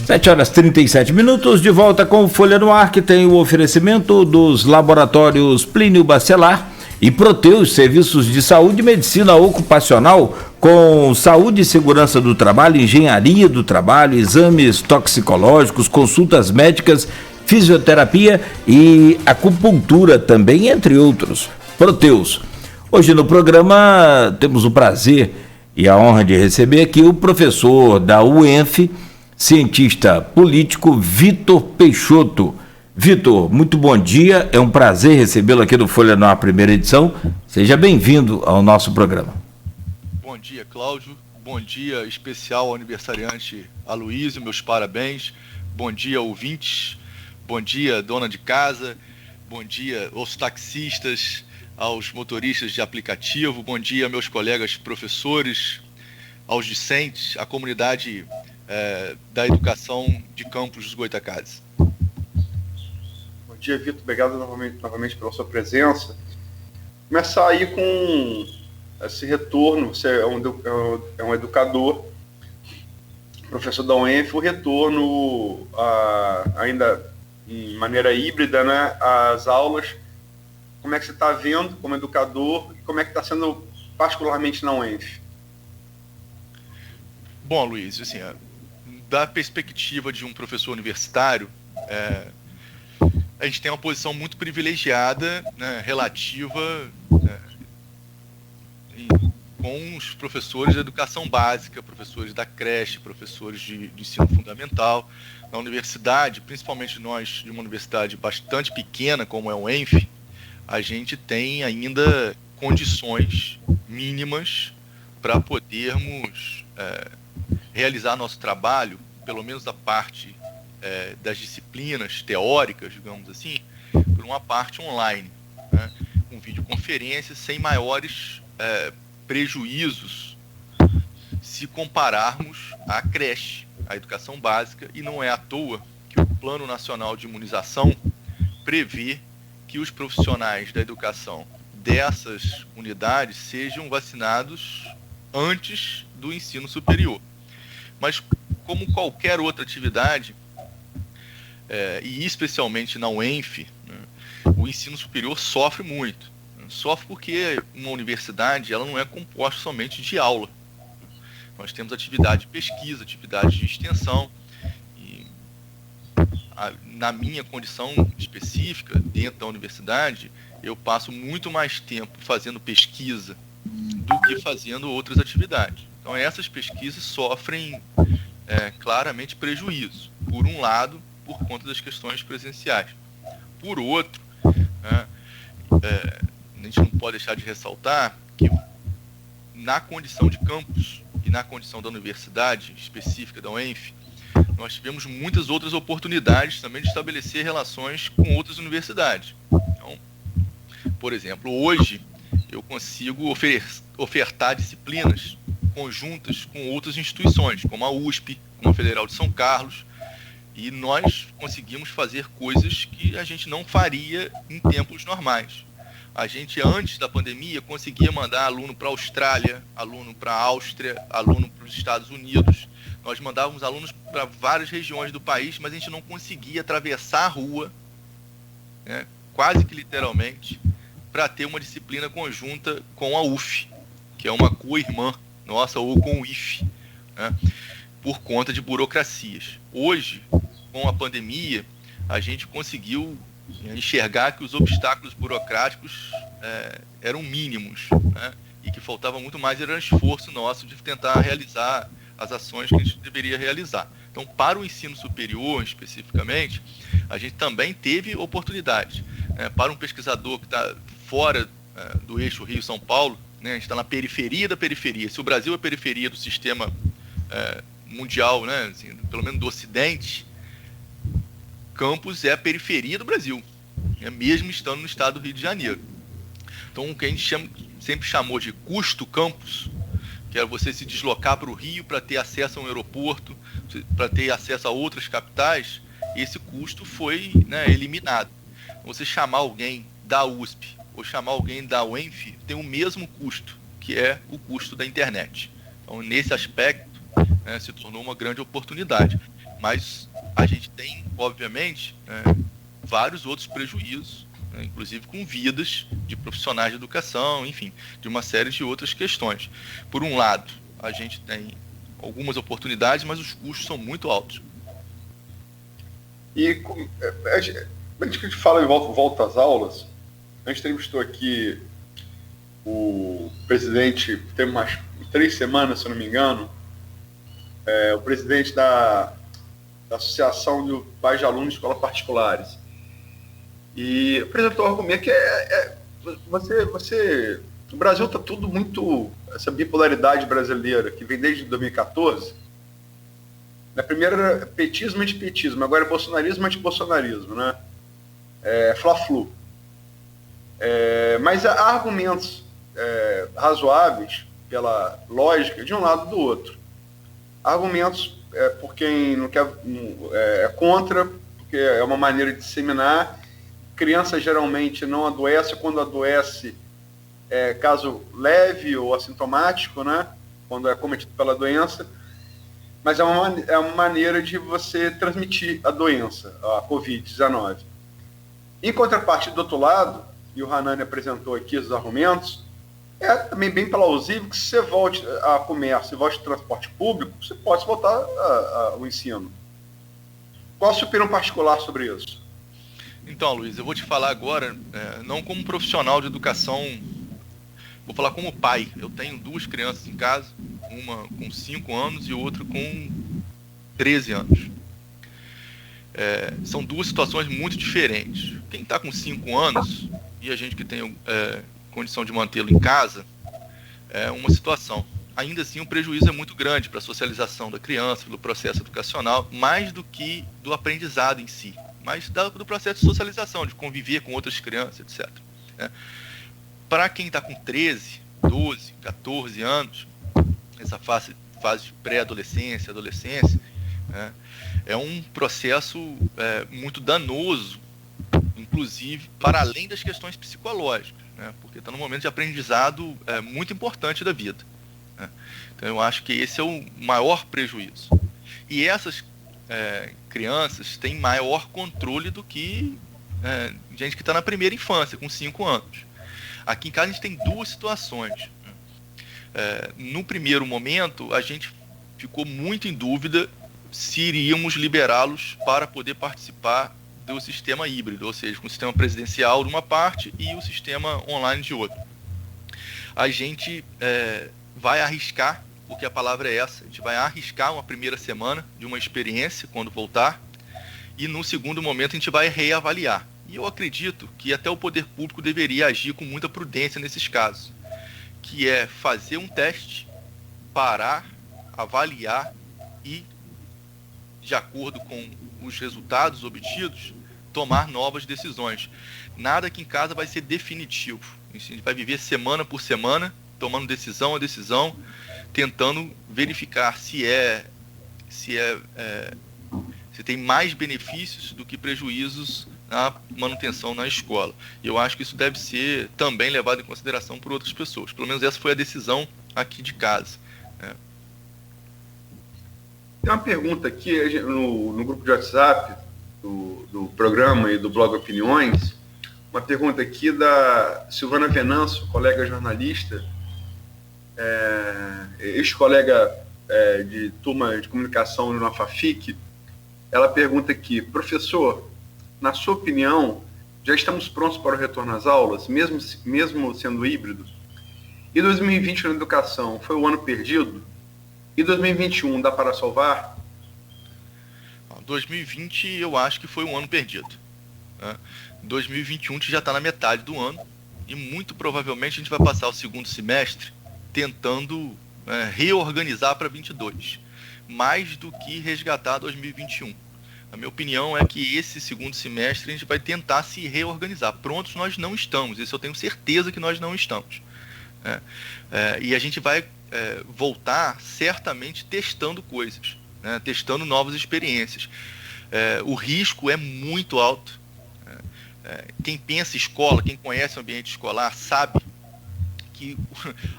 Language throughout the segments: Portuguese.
7h37, de volta com Folha no Ar, que tem o oferecimento dos laboratórios Plínio Bacelar e Proteus, serviços de saúde e medicina ocupacional com saúde e segurança do trabalho, engenharia do trabalho, exames toxicológicos, consultas médicas, fisioterapia e acupuntura também, entre outros. Proteus. Hoje no programa temos o prazer e a honra de receber aqui o professor da UENF, cientista político Vitor Peixoto. Vitor, muito bom dia, é um prazer recebê-lo aqui no Folha no Ar, primeira edição. Seja bem-vindo ao nosso programa. Bom dia, Cláudio. Bom dia especial ao aniversariante Aloísio, meus parabéns. Bom dia, ouvintes. Bom dia, dona de casa. Bom dia aos taxistas, aos motoristas de aplicativo. Bom dia, meus colegas professores, aos discentes, à comunidade da educação de Campos dos Goytacazes. Bom dia, Vitor. Obrigado novamente pela sua presença. Começar aí com esse retorno. Você é um educador, professor da UENF, o retorno ainda em maneira híbrida, né, às aulas. Como é que você está vendo como educador e como é que está sendo particularmente na UENF? Bom, Luiz, assim, da perspectiva de um professor universitário, a gente tem uma posição muito privilegiada, né, relativa com os professores da educação básica, professores da creche, professores de ensino fundamental. Na universidade, principalmente nós de uma universidade bastante pequena como é o UENF, a gente tem ainda condições mínimas para podermos realizar nosso trabalho, pelo menos da parte das disciplinas teóricas, digamos assim, por uma parte online, né, com videoconferência, sem maiores prejuízos se compararmos à creche, à educação básica, e não é à toa que o Plano Nacional de Imunização prevê que os profissionais da educação dessas unidades sejam vacinados antes do ensino superior. Mas, como qualquer outra atividade, e especialmente na UENF, né, o ensino superior sofre muito. Sofre porque uma universidade ela não é composta somente de aula. Nós temos atividade de pesquisa, atividade de extensão. E na minha condição específica, dentro da universidade, eu passo muito mais tempo fazendo pesquisa do que fazendo outras atividades. Então, essas pesquisas sofrem claramente prejuízo. Por um lado, por conta das questões presenciais. Por outro, a gente não pode deixar de ressaltar que na condição de campus e na condição da universidade específica da UENF, nós tivemos muitas outras oportunidades também de estabelecer relações com outras universidades. Então, por exemplo, hoje eu consigo ofertar disciplinas conjuntas com outras instituições, como a USP, como a Federal de São Carlos, e nós conseguimos fazer coisas que a gente não faria em tempos normais. A gente, antes da pandemia, conseguia mandar aluno para a Austrália, aluno para a Áustria, aluno para os Estados Unidos. Nós mandávamos alunos para várias regiões do país, mas a gente não conseguia atravessar a rua, né, quase que literalmente, para ter uma disciplina conjunta com a UF, que é uma co-irmã nossa, ou com o IFE, né, por conta de burocracias. Hoje, com a pandemia, a gente conseguiu enxergar que os obstáculos burocráticos eram mínimos, né, e que faltava muito mais era um esforço nosso de tentar realizar as ações que a gente deveria realizar. Então, para o ensino superior, especificamente, a gente também teve oportunidades. Para um pesquisador que está fora do eixo Rio-São Paulo, né, a gente está na periferia da periferia. Se o Brasil é a periferia do sistema mundial, né, assim, pelo menos do Ocidente, Campos é a periferia do Brasil, né, mesmo estando no estado do Rio de Janeiro. Então, o que a gente sempre chamou de custo campus, que era você se deslocar para o Rio para ter acesso a um aeroporto, para ter acesso a outras capitais, esse custo foi, né, eliminado. Você chamar alguém da USP ou chamar alguém da UENF tem o mesmo custo, que é o custo da internet. Então, nesse aspecto, né, se tornou uma grande oportunidade. Mas a gente tem, obviamente, vários outros prejuízos, né, inclusive com vidas de profissionais de educação, enfim, de uma série de outras questões. Por um lado, a gente tem algumas oportunidades, mas os custos são muito altos. E antes que a gente fala em volta às aulas, a gente entrevistou aqui o presidente, tem umas 3 semanas, se eu não me engano, o presidente da Associação de Pais de Alunos de Escolas Particulares. E apresentou o argumento que o Brasil está tudo muito, essa bipolaridade brasileira, que vem desde 2014. Na primeira era petismo, antipetismo, agora é bolsonarismo, antibolsonarismo, né? Fla-flu. Mas há argumentos razoáveis, pela lógica, de um lado e do outro. Argumentos por quem não quer, é contra, porque é uma maneira de disseminar. Criança geralmente não adoece, quando adoece, caso leve ou assintomático, né? Quando é cometido pela doença. Mas é uma maneira de você transmitir a doença, a Covid-19. Em contrapartida, do outro lado, e o Hanani apresentou aqui os argumentos, é também bem plausível que se você volte a comércio e volte ao transporte público, você pode voltar ao ensino. Qual a sua opinião particular sobre isso? Então, Luiz, eu vou te falar agora, não como profissional de educação, vou falar como pai. Eu tenho 2 crianças em casa, uma com 5 anos e outra com 13 anos. São 2 situações muito diferentes. Quem está com 5 anos, e a gente que tem condição de mantê-lo em casa, é uma situação. Ainda assim, o prejuízo é muito grande para a socialização da criança, pelo processo educacional, mais do que do aprendizado em si, mas do processo de socialização, de conviver com outras crianças, etc. Para quem está com 13, 12, 14 anos, essa fase de pré-adolescência, adolescência, é um processo muito danoso, inclusive para além das questões psicológicas, porque está num momento de aprendizado muito importante da vida. Então eu acho que esse é o maior prejuízo. E essas crianças têm maior controle do que gente que está na primeira infância, com 5 anos. Aqui em casa a gente tem 2 situações. No primeiro momento, a gente ficou muito em dúvida se iríamos liberá-los para poder participar do sistema híbrido, ou seja, com o sistema presidencial de uma parte e o sistema online de outra. A gente vai arriscar, porque a palavra é essa, a gente vai arriscar uma primeira semana de uma experiência quando voltar, e no segundo momento a gente vai reavaliar. E eu acredito que até o poder público deveria agir com muita prudência nesses casos, que é fazer um teste, parar, avaliar e, de acordo com os resultados obtidos, tomar novas decisões. Nada aqui em casa vai ser definitivo. A gente vai viver semana por semana, tomando decisão a decisão, tentando verificar se tem mais benefícios do que prejuízos na manutenção na escola. E eu acho que isso deve ser também levado em consideração por outras pessoas. Pelo menos essa foi a decisão aqui de casa. Tem uma pergunta aqui no grupo de WhatsApp do programa e do blog Opiniões, uma pergunta aqui da Silvana Venâncio, colega jornalista, ex-colega de turma de comunicação na FAFIC. Ela pergunta aqui: professor, na sua opinião, já estamos prontos para o retorno às aulas, mesmo sendo híbrido? E 2020 na educação foi o ano perdido? E 2021 dá para salvar? 2020 eu acho que foi um ano perdido. 2021 já está na metade do ano e muito provavelmente a gente vai passar o segundo semestre tentando reorganizar para 22, mais do que resgatar 2021. A minha opinião é que esse segundo semestre a gente vai tentar se reorganizar. Prontos nós não estamos, isso eu tenho certeza que nós não estamos. E a gente vai voltar certamente testando coisas, testando novas experiências. O risco é muito alto. Quem pensa escola, quem conhece o ambiente escolar, sabe que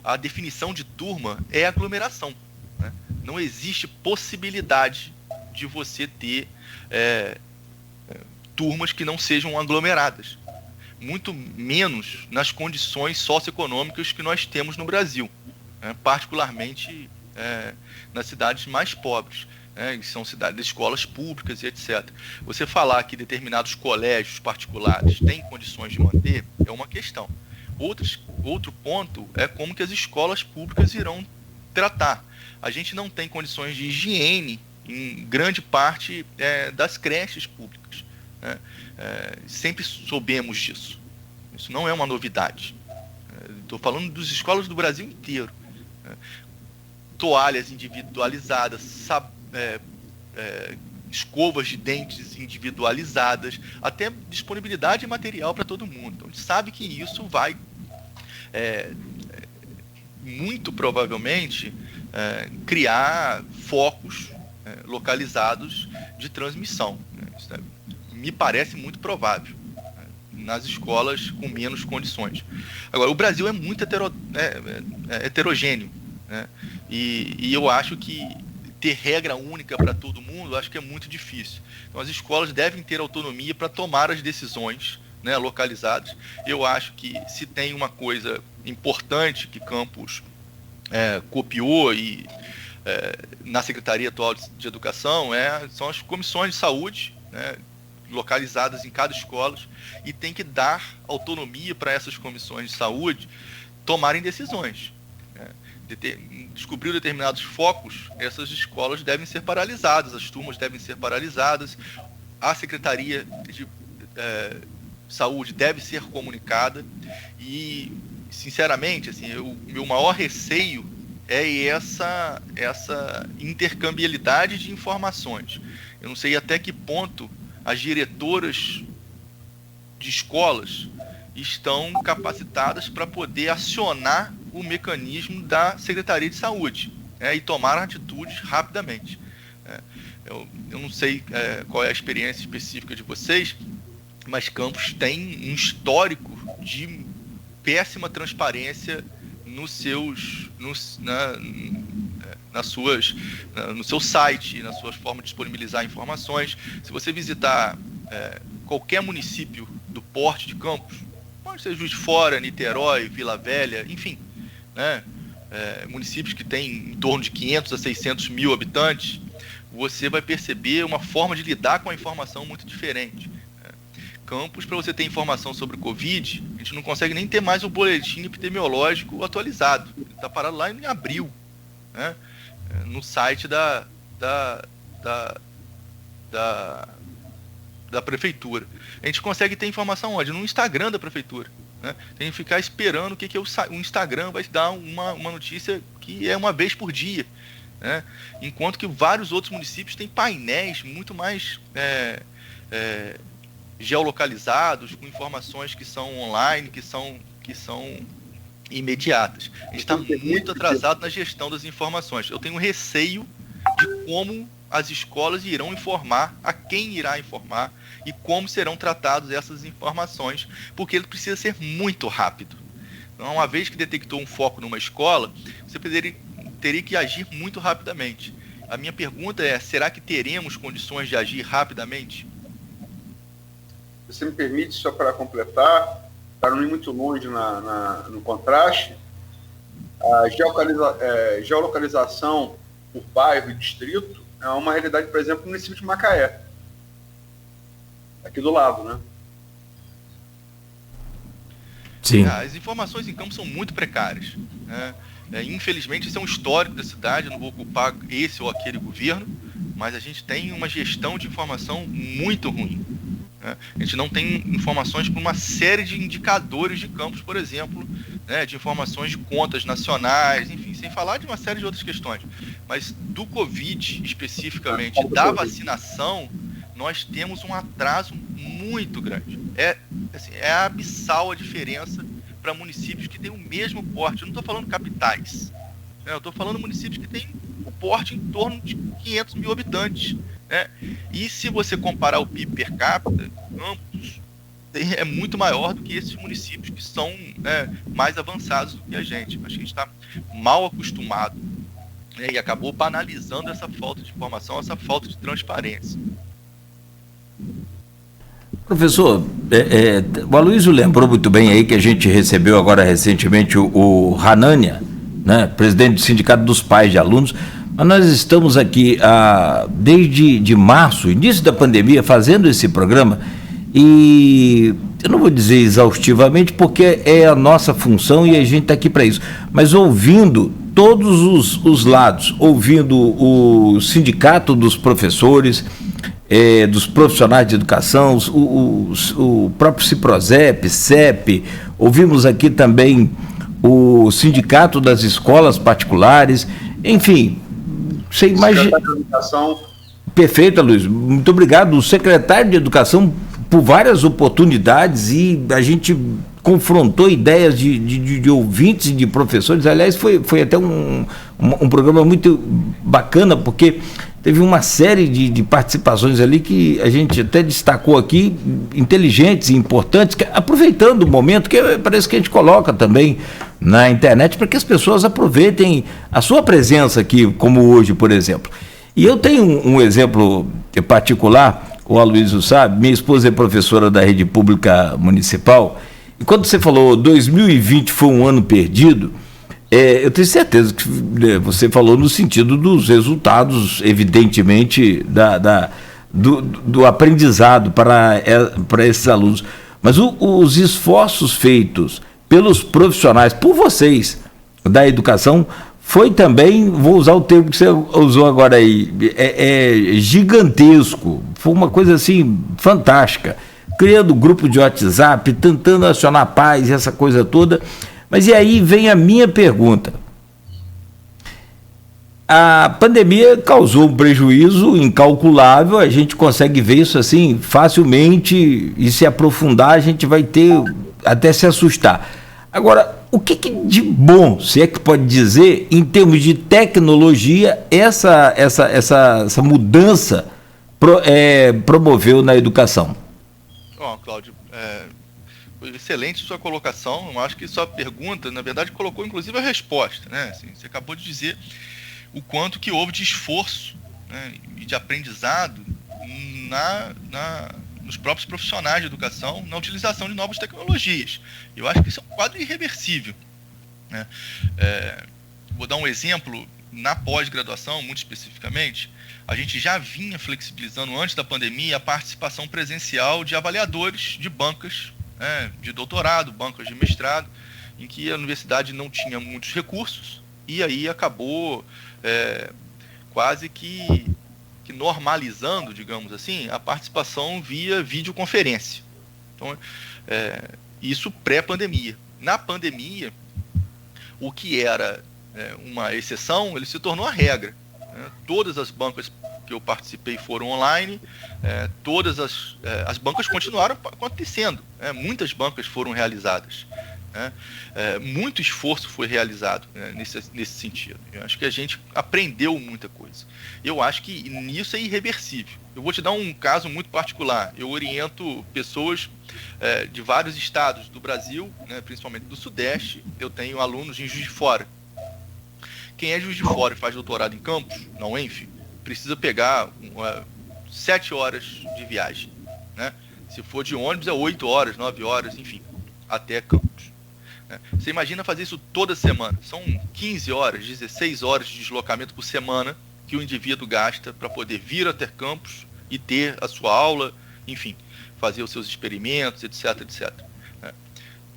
a definição de turma é aglomeração. Não existe possibilidade de você ter turmas que não sejam aglomeradas, muito menos nas condições socioeconômicas que nós temos no Brasil, né? Particularmente nas cidades mais pobres, né? Que são cidades de escolas públicas e etc. Você falar que determinados colégios particulares têm condições de manter é uma questão. Outro ponto é como que as escolas públicas irão tratar. A gente não tem condições de higiene em grande parte das creches públicas, né? Sempre soubemos disso. Isso não é uma novidade. Estou falando das escolas do Brasil inteiro. Toalhas individualizadas, escovas de dentes individualizadas, até disponibilidade de material para todo mundo. Então, a gente sabe que isso vai, muito provavelmente, criar focos localizados de transmissão. Isso me parece muito provável nas escolas com menos condições. Agora, o Brasil é muito heterogêneo, né? E eu acho que ter regra única para todo mundo, acho que é muito difícil. Então, as escolas devem ter autonomia para tomar as decisões, né, localizadas. Eu acho que se tem uma coisa importante que Campos copiou na Secretaria atual de Educação, são as comissões de saúde, né, localizadas em cada escola, e tem que dar autonomia para essas comissões de saúde tomarem decisões. Descobriu determinados focos, essas escolas devem ser paralisadas, as turmas devem ser paralisadas, a Secretaria de Saúde deve ser comunicada e, sinceramente, assim, o meu maior receio é essa intercambiabilidade de informações. Eu não sei até que ponto as diretoras de escolas estão capacitadas para poder acionar o mecanismo da Secretaria de Saúde, e tomar atitudes rapidamente. Eu não sei qual é a experiência específica de vocês, mas Campos tem um histórico de péssima transparência no seu site, na sua forma de disponibilizar informações. Se você visitar qualquer município do porte de Campos, pode ser Juiz de Fora, Niterói, Vila Velha, enfim, né? Municípios que têm em torno de 500 a 600 mil habitantes, você vai perceber uma forma de lidar com a informação muito diferente. Campos, para você ter informação sobre o Covid, a gente não consegue nem ter mais o boletim epidemiológico atualizado. Ele está parado lá em abril, né? No site da prefeitura. A gente consegue ter informação onde? No Instagram da prefeitura, né? Tem que ficar esperando o que o Instagram vai dar uma notícia que é uma vez por dia, né? Enquanto que vários outros municípios têm painéis muito mais geolocalizados, com informações que são online, que são imediatas. A gente está muito atrasado na gestão das informações. Eu tenho receio de como as escolas irão informar, a quem irá informar e como serão tratadas essas informações, porque ele precisa ser muito rápido. Então, uma vez que detectou um foco numa escola, você teria que agir muito rapidamente. A minha pergunta é, será que teremos condições de agir rapidamente? Você me permite, só para completar, para não ir muito longe no contraste, a geolocalização por bairro e distrito é uma realidade, por exemplo, no município de Macaé, aqui do lado, né? Sim. As informações em campo são muito precárias, né? Infelizmente, isso é um histórico da cidade, eu não vou culpar esse ou aquele governo, mas a gente tem uma gestão de informação muito ruim, né? A gente não tem informações para uma série de indicadores de campos, por exemplo, né, de informações de contas nacionais, enfim, sem falar de uma série de outras questões. Mas do Covid, especificamente, da vacinação, nós temos um atraso muito grande. É abissal a diferença para municípios que têm o mesmo porte. Eu não estou falando capitais, né? Eu estou falando municípios que têm o porte em torno de 500 mil habitantes, né? E se você comparar o PIB per capita, Campos é muito maior do que esses municípios que são, né, mais avançados do que a gente. Acho que a gente está mal acostumado né, e acabou banalizando essa falta de informação, essa falta de transparência. Professor, o Aloysio lembrou muito bem aí que a gente recebeu agora recentemente o Hanania, né, presidente do Sindicato dos Pais de Alunos, mas nós estamos aqui desde março, início da pandemia, fazendo esse programa, e eu não vou dizer exaustivamente porque é a nossa função e a gente está aqui para isso, mas ouvindo todos os lados, ouvindo o sindicato dos professores, dos profissionais de educação, o próprio Ciprozep, CEP, ouvimos aqui também o sindicato das escolas particulares, enfim, você imagina. Perfeito, Luiz, muito obrigado. O secretário de Educação, por várias oportunidades, e a gente confrontou ideias de ouvintes e de professores. Aliás, foi até um programa muito bacana, porque teve uma série de participações ali que a gente até destacou aqui, inteligentes e importantes, aproveitando o momento, que parece que a gente coloca também na internet, para que as pessoas aproveitem a sua presença aqui, como hoje, por exemplo. E eu tenho um exemplo particular, o Aloysio sabe, minha esposa é professora da rede pública municipal, e quando você falou 2020 foi um ano perdido, eu tenho certeza que você falou no sentido dos resultados, evidentemente, do aprendizado para esses alunos. Mas os esforços feitos pelos profissionais, por vocês, da educação, foi também, vou usar o termo que você usou agora aí, gigantesco, foi uma coisa assim fantástica, criando grupo de WhatsApp, tentando acionar paz, essa coisa toda. Mas e aí vem a minha pergunta. A pandemia causou um prejuízo incalculável, a gente consegue ver isso assim facilmente, e se aprofundar a gente vai ter até se assustar. Agora, o que de bom, se é que pode dizer, em termos de tecnologia, essa mudança promoveu na educação? Bom, Cláudio, excelente sua colocação. Eu acho que sua pergunta, na verdade, colocou inclusive a resposta, né? Assim, você acabou de dizer o quanto que houve de esforço, né, e de aprendizado nos próprios profissionais de educação, na utilização de novas tecnologias. Eu acho que isso é um quadro irreversível, né? Vou dar um exemplo. Na pós-graduação, muito especificamente, a gente já vinha flexibilizando antes da pandemia a participação presencial de avaliadores de bancas, né, de doutorado, bancas de mestrado, em que a universidade não tinha muitos recursos, e aí acabou quase que normalizando, digamos assim, a participação via videoconferência. Então, isso pré-pandemia. Na pandemia, o que era uma exceção, ele se tornou a regra, né? Todas as bancas que eu participei foram online, todas as bancas continuaram acontecendo, né? Muitas bancas foram realizadas, né? Muito esforço foi realizado, né, nesse sentido. Eu acho que a gente aprendeu muita coisa. Eu acho que nisso é irreversível. Eu vou te dar um caso muito particular. Eu oriento pessoas de vários estados do Brasil, né, principalmente do Sudeste. Eu tenho alunos em Juiz de Fora. Quem é Juiz de Fora e faz doutorado em Campos, na UENF, precisa pegar 7 horas de viagem, né? Se for de ônibus é 8 horas, 9 horas, enfim, até Campos. Você imagina fazer isso toda semana. São 15 horas, 16 horas de deslocamento por semana que o indivíduo gasta para poder vir até Campos e ter a sua aula, enfim, fazer os seus experimentos, etc, etc.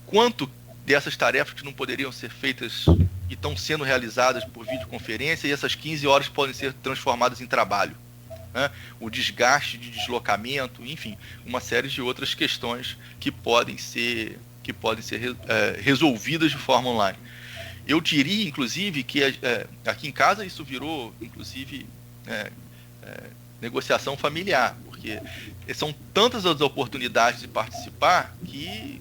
Quanto dessas tarefas que não poderiam ser feitas e estão sendo realizadas por videoconferência, e essas 15 horas podem ser transformadas em trabalho, né? O desgaste de deslocamento, enfim, uma série de outras questões que podem ser resolvidas de forma online. Eu diria, inclusive, que aqui em casa isso virou, inclusive, negociação familiar, porque são tantas as oportunidades de participar que,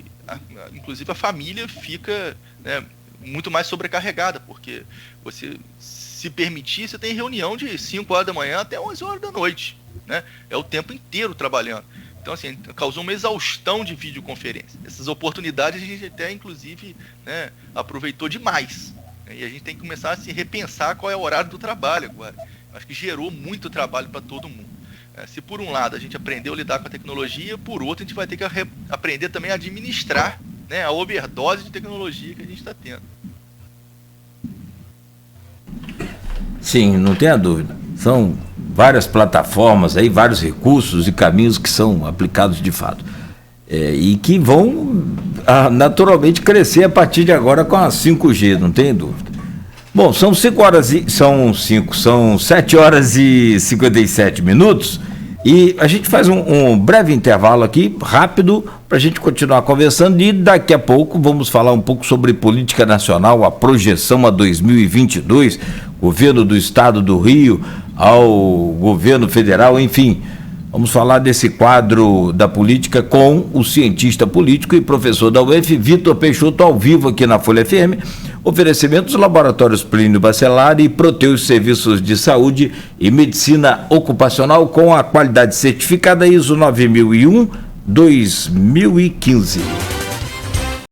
inclusive, a família fica, né, muito mais sobrecarregada, porque você se permitir, você tem reunião de 5 horas da manhã até 11 horas da noite, né? É o tempo inteiro trabalhando. Então, assim, causou uma exaustão de videoconferência. Essas oportunidades a gente até, inclusive, né, aproveitou demais, E a gente tem que começar a se repensar qual é o horário do trabalho agora. Acho que gerou muito trabalho para todo mundo. Se por um lado a gente aprendeu a lidar com a tecnologia, por outro a gente vai ter que aprender também a administrar, né, a overdose de tecnologia que a gente está tendo. Sim, não tenha dúvida. São várias plataformas aí, vários recursos e caminhos que são aplicados de fato. E que vão naturalmente crescer a partir de agora com a 5G, não tem dúvida. Bom, são 7 horas e 57 minutos e a gente faz um breve intervalo aqui, rápido, para a gente continuar conversando e daqui a pouco vamos falar um pouco sobre política nacional, a projeção a 2022, governo do estado do Rio ao governo federal, enfim. Vamos falar desse quadro da política com o cientista político e professor da UF, Vitor Peixoto, ao vivo aqui na Folha FM. Oferecimentos laboratórios Plínio Bacelar e Proteus Serviços de Saúde e Medicina Ocupacional com a qualidade certificada ISO 9001-2015.